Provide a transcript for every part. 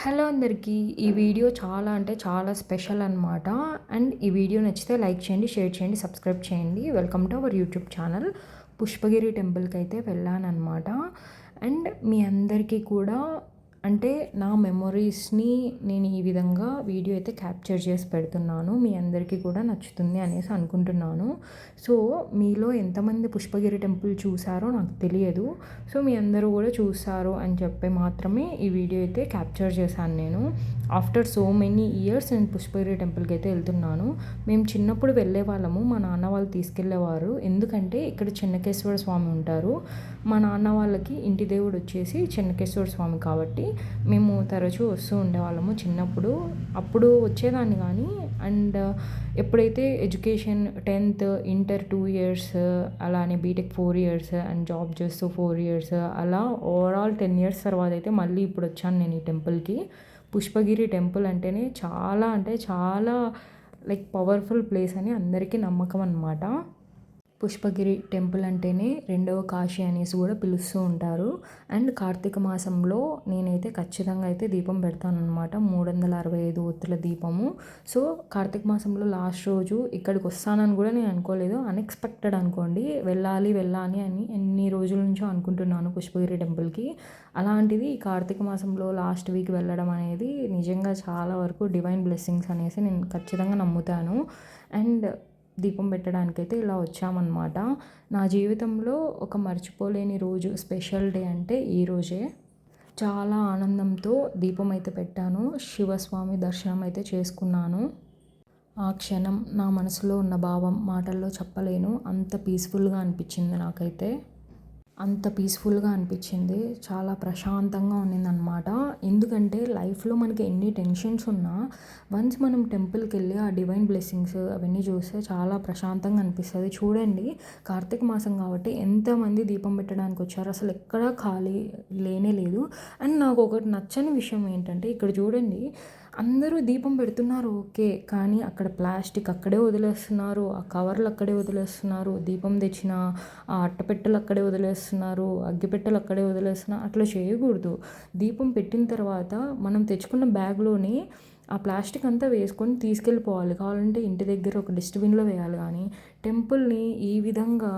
Hello అందరికీ. ఈ video చాలా అంటే చాలా స్పెషల్ అనమాట. అండ్ ఈ వీడియో నచ్చితే లైక్ చేయండి, షేర్ చేయండి, సబ్స్క్రైబ్ చేయండి. Welcome to our YouTube channel. Pushpagiri టెంపుల్కి అయితే వెళ్ళానన్నమాట. అండ్ మీ అందరికీ కూడా అంటే నా మెమొరీస్ని నేను ఈ విధంగా వీడియో అయితే క్యాప్చర్ చేసి పెడుతున్నాను. మీ అందరికీ కూడా నచ్చుతుంది అనేసి అనుకుంటున్నాను. సో మీలో ఎంతమంది పుష్పగిరి టెంపుల్ చూసారో నాకు తెలియదు. సో మీ అందరూ కూడా చూస్తారు అని చెప్పి మాత్రమే ఈ వీడియో అయితే క్యాప్చర్ చేశాను నేను. ఆఫ్టర్ సో మెనీ ఇయర్స్ నేను పుష్పగిరి టెంపుల్కి అయితే వెళ్తున్నాను. మేము చిన్నప్పుడు వెళ్ళే వాళ్ళము, మా నాన్న వాళ్ళు తీసుకెళ్ళేవారు. ఎందుకంటే ఇక్కడ చెన్నకేశ్వర స్వామి ఉంటారు. మా నాన్న వాళ్ళకి ఇంటి దేవుడు వచ్చేసి చెన్నకేశ్వర స్వామి కాబట్టి మేము తరచూ వస్తూ ఉండేవాళ్ళము చిన్నప్పుడు. అప్పుడు వచ్చేదాన్ని కానీ అండ్ ఎప్పుడైతే ఎడ్యుకేషన్ 10th, ఇంటర్ 2 years, అలానే బీటెక్ 4 years అండ్ జాబ్ చేస్తూ 4 years, అలా ఓవరాల్ 10 years తర్వాత అయితే మళ్ళీ ఇప్పుడు వచ్చాను నేను ఈ టెంపుల్కి. పుష్పగిరి టెంపుల్ అంటేనే చాలా అంటే చాలా లైక్ పవర్ఫుల్ ప్లేస్ అని అందరికీ నమ్మకం అన్నమాట. పుష్పగిరి టెంపుల్ అంటేనే రెండవ కాశీ అనేసి కూడా పిలుస్తూ ఉంటారు. అండ్ కార్తీక మాసంలో నేనైతే ఖచ్చితంగా అయితే దీపం పెడతానన్నమాట. 365 ఒత్తుల దీపము. సో కార్తీక మాసంలో లాస్ట్ రోజు ఇక్కడికి వస్తానని కూడా నేను అనుకోలేదు. అన్ఎక్స్పెక్టెడ్ అనుకోండి. వెళ్ళాలి అని ఎన్ని రోజుల నుంచో అనుకుంటున్నాను పుష్పగిరి టెంపుల్కి. అలాంటిది ఈ కార్తీక మాసంలో లాస్ట్ వీక్ వెళ్ళడం అనేది నిజంగా చాలా వరకు డివైన్ బ్లెస్సింగ్స్ అనేసి నేను ఖచ్చితంగా నమ్ముతాను. అండ్ దీపం పెట్టడానికైతే ఇలా వచ్చామన్నమాట. నా జీవితంలో ఒక మర్చిపోలేని రోజు, స్పెషల్ డే అంటే ఈరోజే. చాలా ఆనందంతో దీపం అయితే పెట్టాను. శివస్వామి దర్శనం అయితే చేసుకున్నాను. ఆ క్షణం నా మనసులో ఉన్న భావం మాటల్లో చెప్పలేను. అంత పీస్ఫుల్గా అనిపించింది నాకైతే. అంత పీస్ఫుల్గా అనిపించింది. చాలా ప్రశాంతంగా ఉన్నిందనమాట. ఎందుకంటే లైఫ్లో మనకి ఎన్ని టెన్షన్స్ ఉన్నా వన్స్ మనం టెంపుల్కి వెళ్ళి ఆ డివైన్ బ్లెస్సింగ్స్ అవన్నీ చూస్తే చాలా ప్రశాంతంగా అనిపిస్తుంది. చూడండి, కార్తీక మాసం కాబట్టి ఎంతమంది దీపం పెట్టడానికి వచ్చారు. అసలు ఎక్కడా ఖాళీ లేనే లేదు. అండ్ నాకు ఒకటి నచ్చని విషయం ఏంటంటే ఇక్కడ చూడండి, అందరూ దీపం పెడుతున్నారు ఓకే, కానీ అక్కడ ప్లాస్టిక్ అక్కడే వదిలేస్తున్నారు, ఆ కవర్లు అక్కడే వదిలేస్తున్నారు, దీపం తెచ్చిన ఆ అట్టపెట్టెలు అక్కడే వదిలేస్తున్నారు, అగ్గిపెట్టెలు అక్కడే వదిలేస్తున్నారు. అట్లా చేయకూడదు. దీపం పెట్టిన తర్వాత మనం తెచ్చుకున్న బ్యాగ్లోనే ఆ ప్లాస్టిక్ అంతా వేసుకొని తీసుకెళ్ళిపోవాలి. కావాలంటే ఇంటి దగ్గర ఒక డస్ట్బిన్లో వేయాలి. కానీ టెంపుల్ని ఈ విధంగా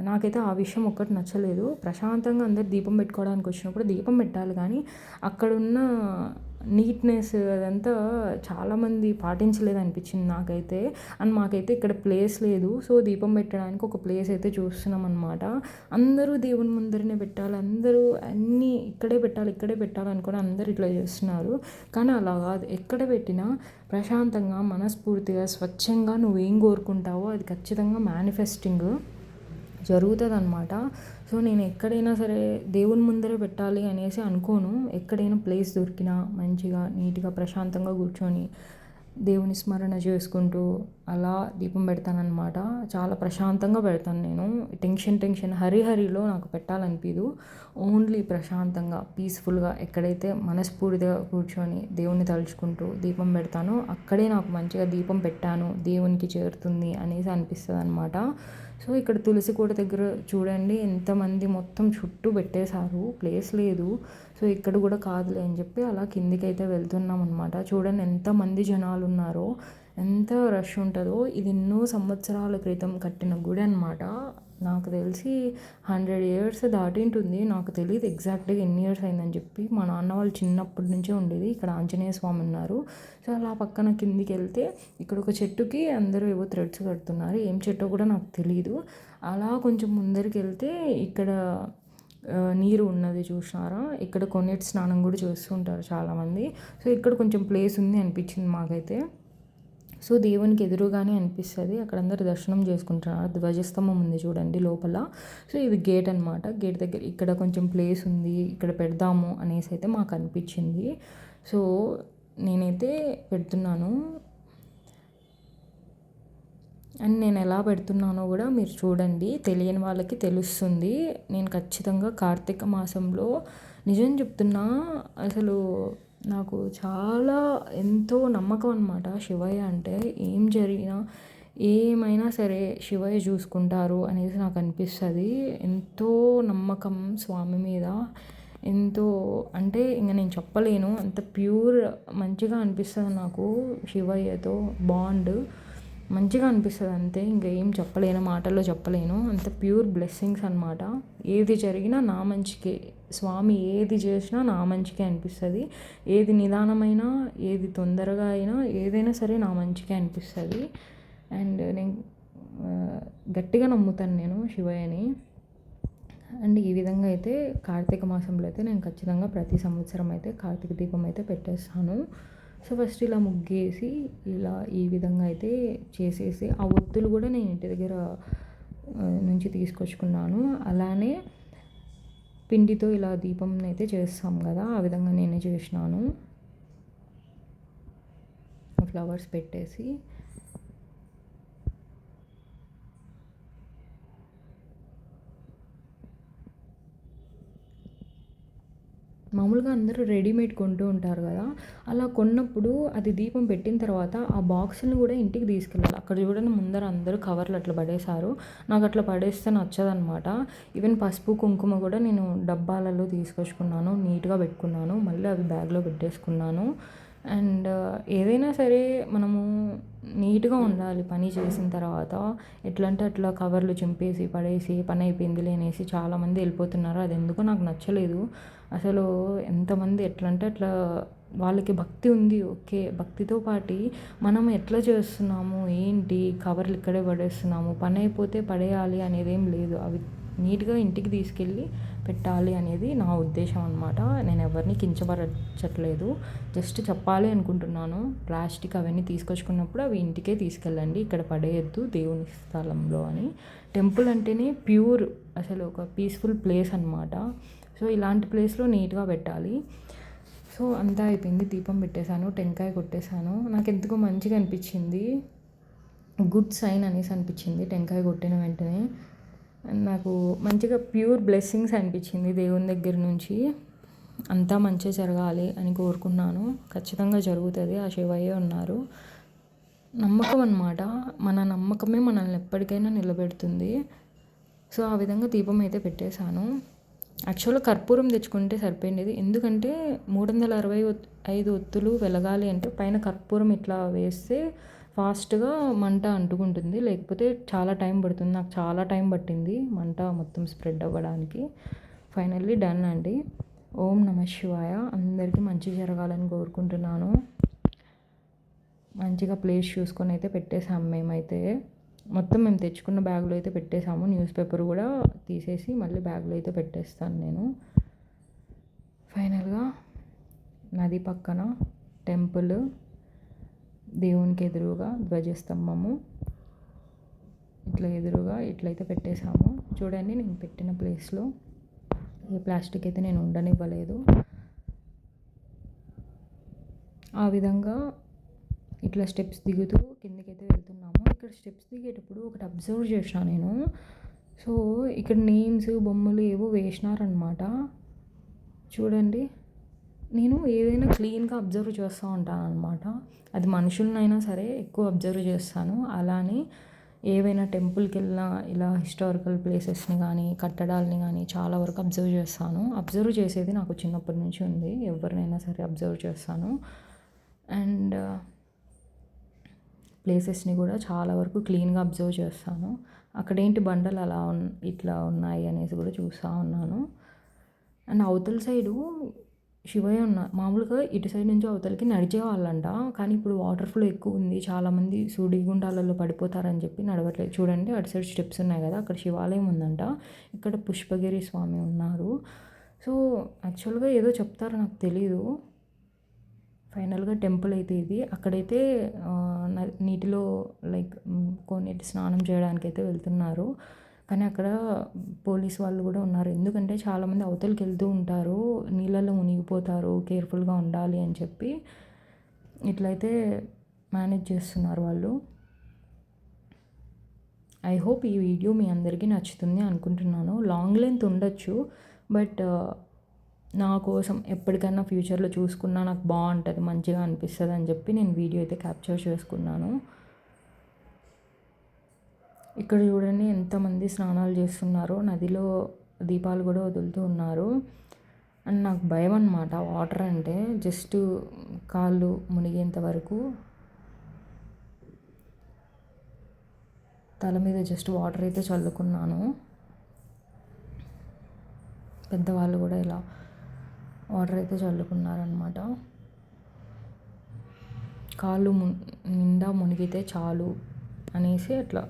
నాకైతే ఆ విషయం ఒక్కటి నచ్చలేదు. ప్రశాంతంగా అందరు దీపం పెట్టుకోవడానికి వచ్చినప్పుడు దీపం పెట్టాలి, కానీ అక్కడున్న నీట్నెస్ అదంతా చాలామంది పాటించలేదు అనిపించింది నాకైతే. అండ్ మాకైతే ఇక్కడ ప్లేస్ లేదు. సో దీపం పెట్టడానికి ఒక ప్లేస్ అయితే చూస్తున్నాం అనమాట. అందరూ దేవుని ముందరనే పెట్టాలి, అందరూ అన్నీ ఇక్కడే పెట్టాలి అనుకుని అందరూ ఇట్లా చేస్తున్నారు. కానీ అలా కాదు. ఎక్కడ పెట్టినా ప్రశాంతంగా, మనస్ఫూర్తిగా, స్వచ్ఛంగా నువ్వేం కోరుకుంటావో అది ఖచ్చితంగా మేనిఫెస్టింగ్ జరుగుతుంది అనమాట. సో నేను ఎక్కడైనా సరే దేవుని ముందరే పెట్టాలి అనేసి అనుకోను. ఎక్కడైనా ప్లేస్ దొరికినా మంచిగా నీట్గా ప్రశాంతంగా కూర్చొని దేవుని స్మరణ చేసుకుంటూ అలా దీపం పెడతానన్నమాట. చాలా ప్రశాంతంగా పెడతాను నేను. టెన్షన్ హరిలో నాకు పెట్టాలనిపించదు. ఓన్లీ ప్రశాంతంగా పీస్ఫుల్గా ఎక్కడైతే మనస్ఫూర్తిగా కూర్చొని దేవుని తలుచుకుంటూ దీపం పెడతానో అక్కడే నాకు మంచిగా దీపం పెట్టాను, దేవునికి చేరుతుంది అనేసి అనిపిస్తుంది అనమాట. సో ఇక్కడ తులసి కోట దగ్గర చూడండి ఎంతమంది మొత్తం చుట్టూ పెట్టేశారు, ప్లేస్ లేదు. సో ఇక్కడ కూడా కాదులే అని చెప్పి అలా కిందికి అయితే వెళ్తున్నాం అనమాట. చూడండి ఎంతమంది జనాలు ఉన్నారో, ఎంత రష్ ఉంటుందో. ఇది ఎన్నో సంవత్సరాల క్రితం కట్టిన గుడి అనమాట. నాకు తెలిసి 100 years దాటింటుంది. నాకు తెలియదు ఎగ్జాక్ట్గా ఎన్ని ఇయర్స్ అయిందని చెప్పి. మా నాన్న వాళ్ళు చిన్నప్పటి నుంచే ఉండేది. ఇక్కడ ఆంజనేయ స్వామి ఉన్నారు. సో అలా పక్కన కిందికి వెళ్తే ఇక్కడ ఒక చెట్టుకి అందరూ ఏవో థ్రెడ్స్ కడుతున్నారు. ఏం చెట్టో కూడా నాకు తెలియదు. అలా కొంచెం ముందరికి వెళ్తే ఇక్కడ నీరు ఉన్నది చూసినారా. ఇక్కడ కొన్నిటి స్నానం కూడా చేస్తూ ఉంటారు చాలామంది. సో ఇక్కడ కొంచెం ప్లేస్ ఉంది అనిపించింది మాకైతే. సో దేవునికి ఎదురుగానే అనిపిస్తుంది. అక్కడ అందరు దర్శనం చేసుకుంటున్నారు. ధ్వజస్తంభం ఉంది చూడండి లోపల. సో ఇది గేట్ అనమాట. గేట్ దగ్గర ఇక్కడ కొంచెం ప్లేస్ ఉంది, ఇక్కడ పెడదాము అనేసి అయితే మాకు అనిపించింది. సో నేనైతే పెడుతున్నాను. అండ్ నేను ఎలా పెడుతున్నానో కూడా మీరు చూడండి, తెలియని వాళ్ళకి తెలుస్తుంది. నేను ఖచ్చితంగా కార్తీక మాసంలో నిజం చెప్తున్నా, అసలు నాకు చాలా ఎంతో నమ్మకం అనమాట శివయ్య అంటే. ఏం జరిగినా ఏమైనా సరే శివయ్య చూసుకుంటారు అనేసి నాకు అనిపిస్తుంది. ఎంతో నమ్మకం స్వామి మీద. ఎంతో అంటే ఇంక నేను చెప్పలేను, అంత ప్యూర్ మంచిగా అనిపిస్తుంది నాకు శివయ్యతో బాండ్ మంచిగా అనిపిస్తుంది అంతే. ఇంకేం చెప్పలేను, మాటల్లో చెప్పలేను, అంత ప్యూర్ బ్లెస్సింగ్స్ అనమాట. ఏది జరిగినా నా మంచికే, స్వామి ఏది చేసినా నా మంచికే అనిపిస్తుంది. ఏది నిదానమైనా, ఏది తొందరగా అయినా, ఏదైనా సరే నా మంచికే అనిపిస్తుంది. అండ్ నేను గట్టిగా నమ్ముతాను నేను శివయ్యని. అండ్ ఈ విధంగా అయితే కార్తీక మాసంలో అయితే నేను ఖచ్చితంగా ప్రతి సంవత్సరం అయితే కార్తీక దీపం అయితే పెట్టేస్తాను. సో ఫస్ట్ ఇలా ముగ్గేసి ఇలా ఈ విధంగా అయితే చేసేసి, ఆ ఒత్తులు కూడా నేను ఇంటి దగ్గర నుంచి తీసుకొచ్చుకున్నాను. అలానే పిండితో ఇలా దీపం అయితే చేస్తాం కదా, ఆ విధంగా నేనే చేసినాను. ఫ్లవర్స్ పెట్టేసి మామూలుగా అందరూ రెడీమేడ్ కొంటూ ఉంటారు కదా, అలా కొన్నప్పుడు అది దీపం పెట్టిన తర్వాత ఆ బాక్స్ని కూడా ఇంటికి తీసుకెళ్ళాలి. అక్కడ చూడండి ముందర అందరూ కవర్లు అట్లా పడేశారు. నాకు అట్లా పడేస్తే నచ్చదనమాట. ఈవెన్ పసుపు కుంకుమ కూడా నేను డబ్బాలలో తీసుకొచ్చుకున్నాను, నీట్గా పెట్టుకున్నాను, మళ్ళీ అవి బ్యాగ్లో పెట్టేసుకున్నాను. అండ్ ఏదైనా సరే మనము నీట్గా ఉండాలి పని చేసిన తర్వాత. ఎట్లా అంటే అట్లా కవర్లు చింపేసి పడేసి పని అయిపోయింది అనేసి చాలామంది వెళ్ళిపోతున్నారు. అది ఎందుకో నాకు నచ్చలేదు అసలు. ఎంతమంది ఎట్లా అంటే అట్లా వాళ్ళకి భక్తి ఉంది, ఓకే, భక్తితో పాటి మనం ఎట్లా చేస్తున్నాము ఏంటి, కవర్లు ఇక్కడే పడేస్తున్నాము, పని అయిపోతే పడేయాలి అనేది ఏం లేదు. అవి నీట్గా ఇంటికి తీసుకెళ్ళి పెట్టాలి అనేది నా ఉద్దేశం అనమాట. నేను ఎవరిని కించపరచట్లేదు, జస్ట్ చెప్పాలి అనుకుంటున్నాను. ప్లాస్టిక్ అవన్నీ తీసుకొచ్చుకున్నప్పుడు అవి ఇంటికే తీసుకెళ్ళండి, ఇక్కడ పడేయద్దు దేవుని స్థలంలో అని. టెంపుల్ అంటేనే ప్యూర్, అసలు ఒక పీస్ఫుల్ ప్లేస్ అనమాట. సో ఇలాంటి ప్లేస్లో నీట్గా పెట్టాలి. సో అంతా అయిపోయింది, దీపం పెట్టేశాను, టెంకాయ కొట్టేశాను. నాకు ఎందుకో మంచిగా అనిపించింది, గుడ్ సైన్ అనేసి అనిపించింది టెంకాయ కొట్టిన వెంటనే. నాకు మంచిగా ప్యూర్ బ్లెస్సింగ్స్ అనిపించింది దేవుని దగ్గర నుంచి. అంతా మంచిగా జరగాలి అని కోరుకున్నాను. ఖచ్చితంగా జరుగుతుంది, ఆ శివయ్య ఉన్నారు. నమ్మకం అన్నమాట, మన నమ్మకమే మనల్ని ఎప్పటికైనా నిలబెడుతుంది. సో ఆ విధంగా దీపం అయితే పెట్టేశాను. యాక్చువల్గా కర్పూరం తెచ్చుకుంటే సరిపోయింది, ఎందుకంటే 365 ఒత్తులు వెలగాలి అంటే పైన కర్పూరం ఇట్లా వేస్తే ఫాస్ట్గా మంట అంటుకుంటుంది, లేకపోతే చాలా టైం పడుతుంది. నాకు చాలా టైం పట్టింది మంట మొత్తం స్ప్రెడ్ అవ్వడానికి. ఫైనల్లీ డన్ అండి. ఓం నమ శివాయ. అందరికీ మంచి జరగాలని కోరుకుంటున్నాను. మంచిగా ప్లేస్ చూసుకొని అయితే పెట్టేసాము మేమైతే. మొత్తం మేము తెచ్చుకున్న బ్యాగ్లో అయితే పెట్టేసాము. న్యూస్ పేపర్ కూడా తీసేసి మళ్ళీ బ్యాగ్లో అయితే పెట్టేస్తాను నేను. ఫైనల్గా నది పక్కన టెంపుల్, దేవునికి ఎదురుగా ధ్వజస్తంభము, ఇట్లా ఎదురుగా ఇట్లయితే పెట్టేశాము. చూడండి నేను పెట్టిన ప్లేస్లో ఏ ప్లాస్టిక్ అయితే నేను ఉండనివ్వలేదు. ఆ విధంగా ఇట్లా స్టెప్స్ దిగుతూ కిందకైతే వెళ్తున్నాము. ఇక్కడ స్టెప్స్ దిగేటప్పుడు ఒకటి అబ్జర్వ్ చేసిన నేను. సో ఇక్కడ నేమ్స్ బొమ్మలు ఏవో వేసినారనమాట. చూడండి, నేను ఏదైనా క్లీన్గా అబ్జర్వ్ చేస్తూ ఉంటాను అనమాట. అది మనుషులనైనా సరే ఎక్కువ అబ్జర్వ్ చేస్తాను. అలానే ఏవైనా టెంపుల్కి వెళ్ళినా ఇలా హిస్టారికల్ ప్లేసెస్ని కానీ కట్టడాలని కానీ చాలా వరకు అబ్జర్వ్ చేస్తాను. అబ్జర్వ్ చేసేది నాకు చిన్నప్పటి నుంచి ఉంది, ఎవరినైనా సరే అబ్జర్వ్ చేస్తాను. అండ్ ప్లేసెస్ని కూడా చాలా వరకు క్లీన్గా అబ్జర్వ్ చేస్తాను. అక్కడేంటి బండలు అలా ఇట్లా ఉన్నాయి అనేసి కూడా చూస్తూ ఉన్నాను. అండ్ అవతల సైడు శివయ్య మామూలుగా ఇటు సైడ్ నుంచి అవతలకి నడిచేవాళ్ళంట, కానీ ఇప్పుడు వాటర్ ఫ్లో ఎక్కువ ఉంది, చాలామంది సుడిగుండాలలో పడిపోతారని చెప్పి నడవట్లేదు. చూడండి అటు సైడ్ స్టెప్స్ ఉన్నాయి కదా, అక్కడ శివాలయం ఉందంట, ఇక్కడ పుష్పగిరి స్వామి ఉన్నారు. సో యాక్చువల్గా ఏదో చెప్తారో నాకు తెలీదు. ఫైనల్గా టెంపుల్ అయితే ఇది. అక్కడైతే నీటిలో లైక్ కొన్నిటి స్నానం చేయడానికి అయితే వెళ్తున్నారు, కానీ అక్కడ పోలీస్ వాళ్ళు కూడా ఉన్నారు. ఎందుకంటే చాలామంది అవతలకి వెళ్తూ ఉంటారు, నీళ్ళలో మునిగిపోతారు, కేర్ఫుల్గా ఉండాలి అని చెప్పి ఇట్లయితే మేనేజ్ చేస్తున్నారు వాళ్ళు. ఐ హోప్ ఈ వీడియో మీ అందరికీ నచ్చుతుంది అనుకుంటున్నాను. లాంగ్ లెంత్ ఉండొచ్చు, బట్ నా కోసం ఎప్పటికైనా ఫ్యూచర్లో చూసుకున్నా నాకు బాగుంటుంది, మంచిగా అనిపిస్తుంది అని చెప్పి నేను వీడియో అయితే క్యాప్చర్ చేసుకున్నాను. ఇక్కడ చూడండి ఎంతమంది స్నానాలు చేస్తున్నారో, నదిలో దీపాలు కూడా వదులుతూ ఉన్నారు. అండ్ నాకు భయం అన్నమాట వాటర్ అంటే. జస్ట్ కాళ్ళు మునిగేంత వరకు తల మీద జస్ట్ వాటర్ అయితే చల్లుకున్నాను. పెద్దవాళ్ళు కూడా ఇలా వాటర్ అయితే చల్లుకున్నారనమాట. కాళ్ళు నిండా మునిగితే చాలు అనేసి అట్లా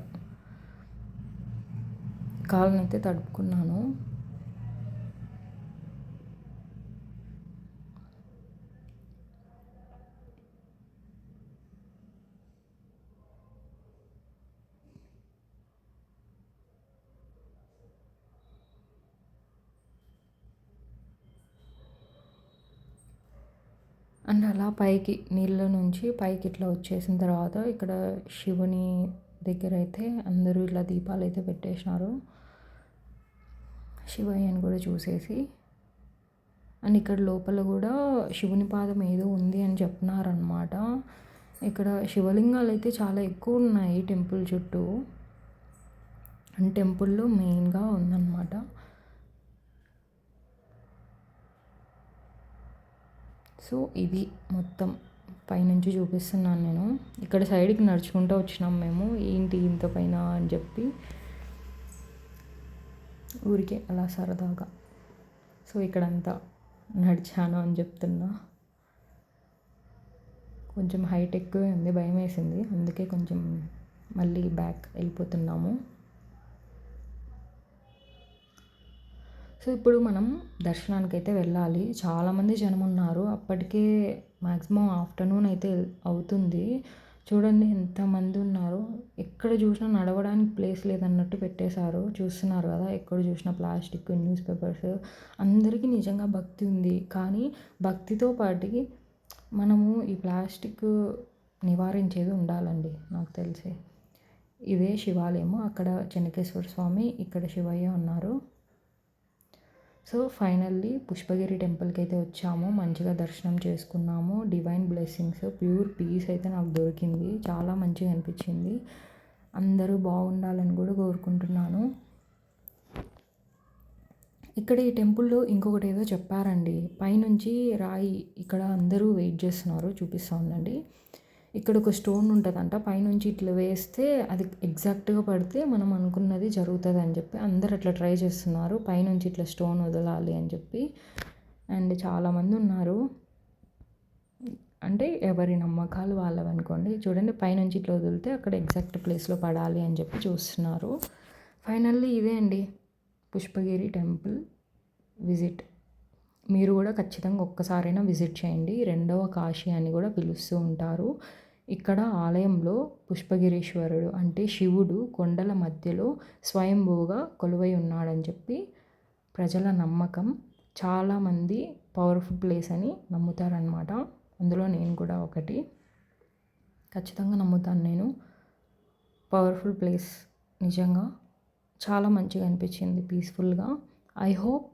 కాళ్ళనైతే తడుపుకున్నాను. అండ్ అలా పైకి నీళ్ళ నుంచి పైకి ఇట్లా వచ్చేసిన తర్వాత ఇక్కడ శివుని దగ్గర అయితే అందరూ ఇట్లా దీపాలు అయితే పెట్టేసినారు. శివయ్యని కూడా చూసేసి. అండ్ ఇక్కడ లోపల కూడా శివుని పాదం ఏదో ఉంది అని చెప్తున్నారనమాట. ఇక్కడ శివలింగాలు అయితే చాలా ఎక్కువ ఉన్నాయి టెంపుల్ చుట్టూ. అండ్ టెంపుల్లో మెయిన్గా ఉందన్నమాట. సో ఇది మొత్తం పైనుంచి చూపిస్తున్నాను నేను. ఇక్కడ సైడ్కి నడుచుకుంటూ వచ్చినాం మేము. ఏంటి ఇంత పైన అని చెప్పి ఊరికే అలా సరదాగా. సో ఇక్కడంతా నడిచాను అని చెప్తున్నా. కొంచెం హైట్ ఎక్కువే ఉంది, భయం వేసింది. అందుకే కొంచెం మళ్ళీ బ్యాక్ వెళ్ళిపోతున్నాము. సో ఇప్పుడు మనం దర్శనానికి అయితే వెళ్ళాలి. చాలామంది జనం ఉన్నారు. అప్పటికే మ్యాక్సిమం ఆఫ్టర్నూన్ అయితే అవుతుంది. చూడండి ఎంతమంది ఉన్నారు. ఎక్కడ చూసినా నడవడానికి ప్లేస్ లేదన్నట్టు పెట్టేశారు. చూస్తున్నారు కదా, ఎక్కడ చూసినా ప్లాస్టిక్, న్యూస్ పేపర్స్. అందరికీ నిజంగా భక్తి ఉంది. కానీ భక్తితో పాటుకి మనము ఈ ప్లాస్టిక్ నివారించేది ఉండాలండి. నాకు తెలిసి ఇదే శివాలయము. అక్కడ చెన్నకేశ్వర స్వామి, ఇక్కడ శివయ్య ఉన్నారు. సో ఫైనల్లీ పుష్పగిరి టెంపుల్కి అయితే వచ్చాము. మంచిగా దర్శనం చేసుకున్నాము. డివైన్ బ్లెస్సింగ్స్, ప్యూర్ పీస్ అయితే నాకు దొరికింది. చాలా మంచిగా అనిపించింది. అందరూ బాగుండాలని కూడా కోరుకుంటున్నాను. ఇక్కడ ఈ టెంపుల్లో ఇంకొకటి ఏదో చెప్పారండి. పైనుంచి రాయి ఇక్కడ అందరూ వెయిట్ చేస్తున్నారు. చూపిస్తూ ఉండండి. ఇక్కడ ఒక స్టోన్ ఉంటుందంట. పైనుంచి ఇట్లా వేస్తే అది ఎగ్జాక్ట్గా పడితే మనం అనుకున్నది జరుగుతుంది అని చెప్పి అందరు అట్లా ట్రై చేస్తున్నారు. పైనుంచి ఇట్లా స్టోన్ వదలాలి అని చెప్పి. అండ్ చాలామంది ఉన్నారు. అంటే ఎవరి నమ్మకాలు వాళ్ళవి అనుకోండి. చూడండి, పైనుంచి ఇట్లా వదిలితే అక్కడ ఎగ్జాక్ట్ ప్లేస్లో పడాలి అని చెప్పి చూస్తున్నారు. ఫైనల్లీ ఇదే అండి పుష్పగిరి టెంపుల్ విజిట్. మీరు కూడా ఖచ్చితంగా ఒక్కసారైనా విజిట్ చేయండి. రెండవ కాశీ అని కూడా పిలుస్తూ ఉంటారు. ఇక్కడ ఆలయంలో పుష్పగిరీశ్వరుడు అంటే శివుడు కొండల మధ్యలో స్వయంభూగా కొలువై ఉన్నాడని చెప్పి ప్రజల నమ్మకం. చాలామంది పవర్ఫుల్ ప్లేస్ అని నమ్ముతారనమాట. అందులో నేను కూడా ఒకటి. ఖచ్చితంగా నమ్ముతాను నేను. పవర్ఫుల్ ప్లేస్ నిజంగా చాలా మంచిగా అనిపించింది, పీస్ఫుల్గా. ఐ హోప్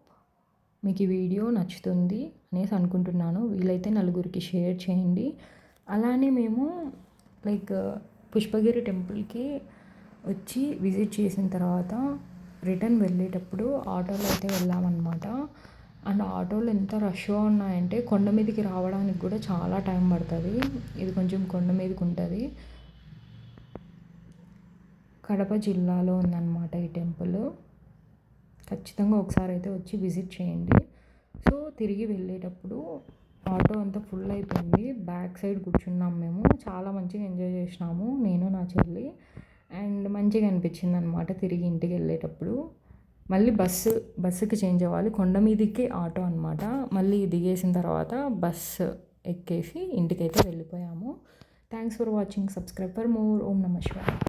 మీకు ఈ వీడియో నచ్చుతుంది అనేసి అనుకుంటున్నాను. వీలైతే నలుగురికి షేర్ చేయండి. అలానే మేము పుష్పగిరి టెంపుల్కి వచ్చి విజిట్ చేసిన తర్వాత రిటర్న్ వెళ్ళేటప్పుడు ఆటోలో అయితే వెళ్ళామన్నమాట. అండ్ ఆటోలు ఎంత రష్గా ఉన్నాయంటే కొండ మీదకి రావడానికి కూడా చాలా టైం పడుతుంది. ఇది కొంచెం కొండ మీదకి ఉంటుంది. కడప జిల్లాలో ఉందన్నమాట ఈ టెంపుల్. ఖచ్చితంగా ఒకసారి అయితే వచ్చి విజిట్ చేయండి. సో తిరిగి వెళ్ళేటప్పుడు ఆటో అంతా ఫుల్ అయిపోయింది. బ్యాక్ సైడ్ కూర్చున్నాం మేము. చాలా మంచిగా ఎంజాయ్ చేసినాము నేను, నా చెల్లి. అండ్ మంచిగా అనిపించింది అనమాట తిరిగి ఇంటికి వెళ్ళేటప్పుడు. మళ్ళీ బస్సుకి చేంజ్ అవ్వాలి. కొండ మీదకి ఆటో అనమాట. మళ్ళీ దిగేసిన తర్వాత బస్సు ఎక్కేసి ఇంటికైతే వెళ్ళిపోయాము. Thanks for watching. Subscribe for more. ఓం నమః శివాయ.